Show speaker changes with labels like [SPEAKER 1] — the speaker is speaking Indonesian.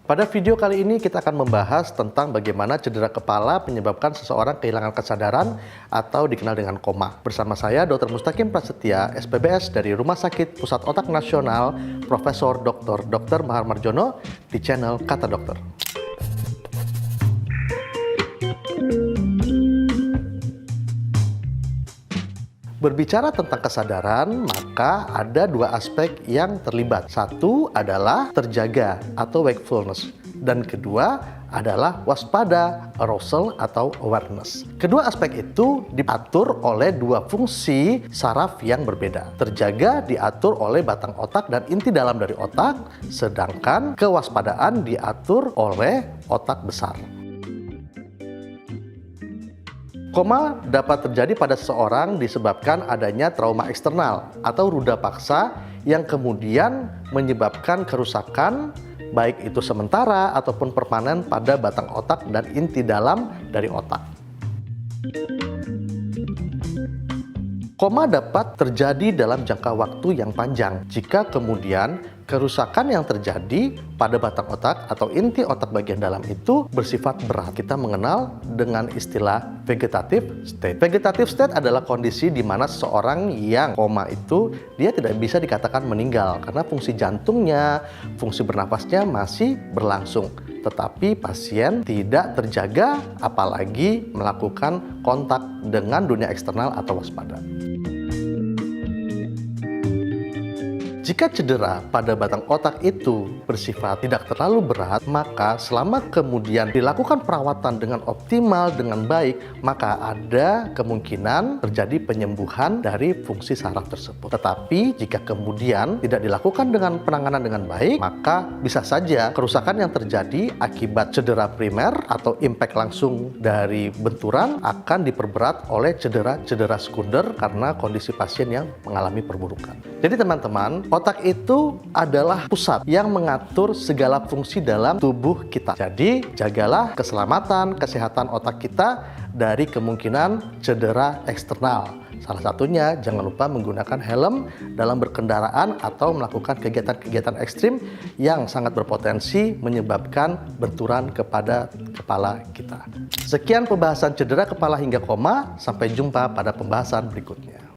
[SPEAKER 1] Pada video kali ini kita akan membahas tentang bagaimana cedera kepala menyebabkan seseorang kehilangan kesadaran atau dikenal dengan koma. Bersama saya Dr. Mustaqim Prasetya, SPBS dari Rumah Sakit Pusat Otak Nasional, Profesor Dr. Mahar Marjono di channel Kata Dokter. Berbicara tentang kesadaran, maka ada dua aspek yang terlibat. Satu adalah terjaga atau wakefulness, dan kedua adalah waspada, arousal atau awareness. Kedua aspek itu diatur oleh dua fungsi saraf yang berbeda. Terjaga diatur oleh batang otak dan inti dalam dari otak, sedangkan kewaspadaan diatur oleh otak besar. Koma dapat terjadi pada seseorang disebabkan adanya trauma eksternal atau ruda paksa yang kemudian menyebabkan kerusakan baik itu sementara ataupun permanen pada batang otak dan inti dalam dari otak. Koma dapat terjadi dalam jangka waktu yang panjang jika kemudian kerusakan yang terjadi pada batang otak atau inti otak bagian dalam itu bersifat berat. Kita mengenal dengan istilah vegetative state. Vegetative state adalah kondisi di mana seseorang yang koma itu dia tidak bisa dikatakan meninggal karena fungsi jantungnya, fungsi bernafasnya masih berlangsung. Tetapi pasien tidak terjaga apalagi melakukan kontak dengan dunia eksternal atau waspada. Jika cedera pada batang otak itu bersifat tidak terlalu berat, maka selama kemudian dilakukan perawatan dengan optimal, dengan baik, maka ada kemungkinan terjadi penyembuhan dari fungsi saraf tersebut. Tetapi jika kemudian tidak dilakukan dengan penanganan dengan baik, maka bisa saja kerusakan yang terjadi akibat cedera primer atau impact langsung dari benturan akan diperberat oleh cedera-cedera sekunder karena kondisi pasien yang mengalami perburukan. Jadi teman-teman, otak itu adalah pusat yang mengatur segala fungsi dalam tubuh kita. Jadi, jagalah keselamatan, kesehatan otak kita dari kemungkinan cedera eksternal. Salah satunya, jangan lupa menggunakan helm dalam berkendaraan atau melakukan kegiatan-kegiatan ekstrim yang sangat berpotensi menyebabkan benturan kepada kepala kita. Sekian pembahasan cedera kepala hingga koma. Sampai jumpa pada pembahasan berikutnya.